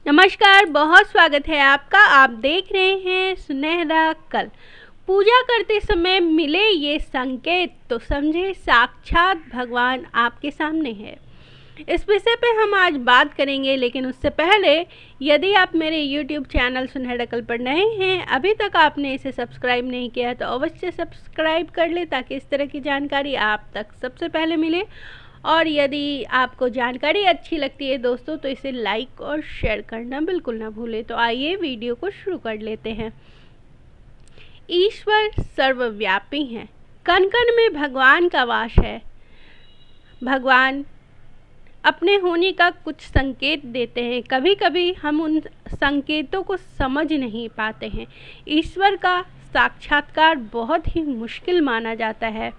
नमस्कार, बहुत स्वागत है आपका। आप देख रहे हैं सुनहरा कल। पूजा करते समय मिले ये संकेत तो समझे साक्षात भगवान आपके सामने है। इस विषय पे हम आज बात करेंगे, लेकिन उससे पहले यदि आप मेरे YouTube चैनल सुनहरा कल पर नए हैं, अभी तक आपने इसे सब्सक्राइब नहीं किया है तो अवश्य सब्सक्राइब कर ले ताकि इस तरह की जानकारी आप तक सबसे पहले मिले। और यदि आपको जानकारी अच्छी लगती है दोस्तों तो इसे लाइक और शेयर करना बिल्कुल ना भूलें। तो आइए वीडियो को शुरू कर लेते हैं। ईश्वर सर्वव्यापी हैं, कण कण में भगवान का वास है। भगवान अपने होने का कुछ संकेत देते हैं, कभी कभी हम उन संकेतों को समझ नहीं पाते हैं। ईश्वर का साक्षात्कार बहुत ही मुश्किल माना जाता है।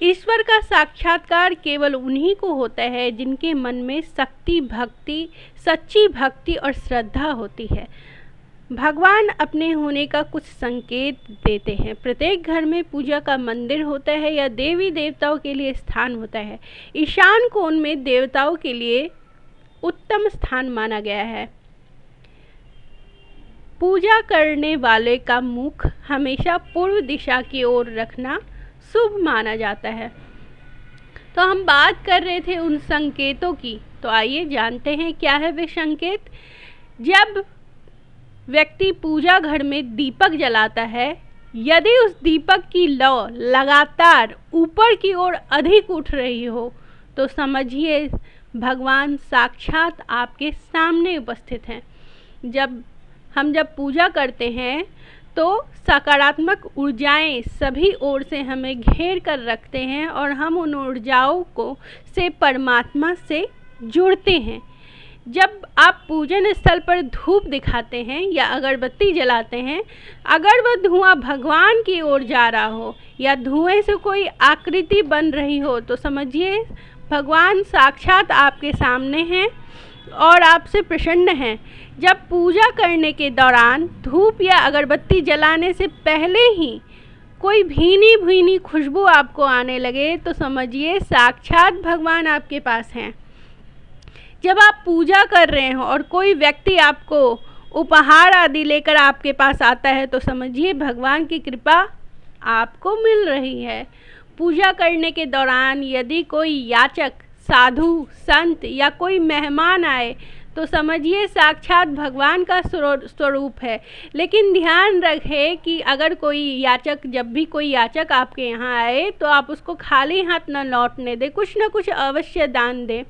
ईश्वर का साक्षात्कार केवल उन्हीं को होता है जिनके मन में सच्ची भक्ति और श्रद्धा होती है। भगवान अपने होने का कुछ संकेत देते हैं। प्रत्येक घर में पूजा का मंदिर होता है या देवी देवताओं के लिए स्थान होता है। ईशान कोण में देवताओं के लिए उत्तम स्थान माना गया है। पूजा करने वाले का मुख हमेशा पूर्व दिशा की ओर रखना शुभ माना जाता है। तो हम बात कर रहे थे उन संकेतों की, तो आइए जानते हैं क्या है वे संकेत। जब व्यक्ति पूजा घर में दीपक जलाता है, यदि उस दीपक की लौ लगातार ऊपर की ओर अधिक उठ रही हो तो समझिए भगवान साक्षात आपके सामने उपस्थित हैं। जब पूजा करते हैं तो सकारात्मक ऊर्जाएं सभी ओर से हमें घेर कर रखते हैं और हम उन ऊर्जाओं से परमात्मा से जुड़ते हैं। जब आप पूजन स्थल पर धूप दिखाते हैं या अगरबत्ती जलाते हैं, अगर वह धुआं भगवान की ओर जा रहा हो या धुएं से कोई आकृति बन रही हो तो समझिए भगवान साक्षात आपके सामने हैं और आपसे प्रसन्न हैं। जब पूजा करने के दौरान धूप या अगरबत्ती जलाने से पहले ही कोई भीनी भीनी खुशबू आपको आने लगे तो समझिए साक्षात भगवान आपके पास हैं। जब आप पूजा कर रहे हो और कोई व्यक्ति आपको उपहार आदि लेकर आपके पास आता है तो समझिए भगवान की कृपा आपको मिल रही है। पूजा करने के दौरान यदि कोई याचक, साधु, संत या कोई मेहमान आए तो समझिए साक्षात भगवान का स्वरूप है। लेकिन ध्यान रखें कि अगर जब भी कोई याचक आपके यहाँ आए तो आप उसको खाली हाथ न लौटने दें, कुछ न कुछ अवश्य दान दें।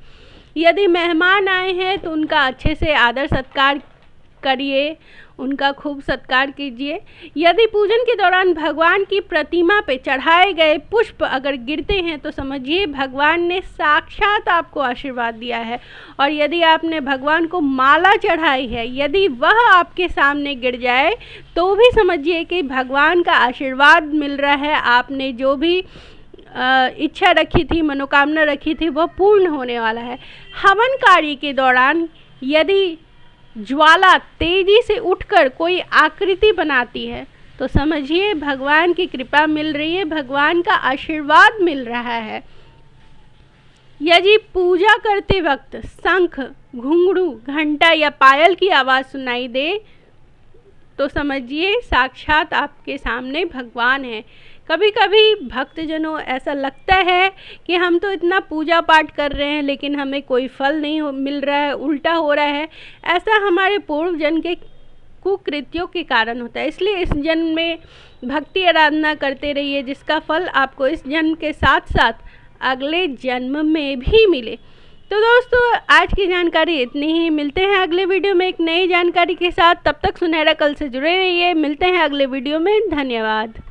यदि मेहमान आए हैं तो उनका अच्छे से आदर सत्कार करिए, उनका खूब सत्कार कीजिए। यदि पूजन के दौरान भगवान की प्रतिमा पे चढ़ाए गए पुष्प अगर गिरते हैं तो समझिए भगवान ने साक्षात आपको आशीर्वाद दिया है। और यदि आपने भगवान को माला चढ़ाई है, यदि वह आपके सामने गिर जाए तो भी समझिए कि भगवान का आशीर्वाद मिल रहा है। आपने जो भी इच्छा रखी थी, मनोकामना रखी थी, वह पूर्ण होने वाला है। हवन कार्य के दौरान यदि ज्वाला तेजी से उठकर कोई आकृति बनाती है तो समझिए भगवान की कृपा मिल रही है, भगवान का आशीर्वाद मिल रहा है। यदि पूजा करते वक्त शंख, घुंघरू, घंटा या पायल की आवाज़ सुनाई दे तो समझिए साक्षात आपके सामने भगवान है। कभी कभी भक्तजनों ऐसा लगता है कि हम तो इतना पूजा पाठ कर रहे हैं लेकिन हमें कोई फल नहीं मिल रहा है, उल्टा हो रहा है। ऐसा हमारे पूर्व जन्म के कुकृत्यों के कारण होता है। इसलिए इस जन्म में भक्ति आराधना करते रहिए, जिसका फल आपको इस जन्म के साथ साथ अगले जन्म में भी मिले। तो दोस्तों आज की जानकारी इतनी ही। मिलते हैं अगले वीडियो में एक नई जानकारी के साथ। तब तक सुनहरा कल से जुड़े रहिए। मिलते हैं अगले वीडियो में। धन्यवाद।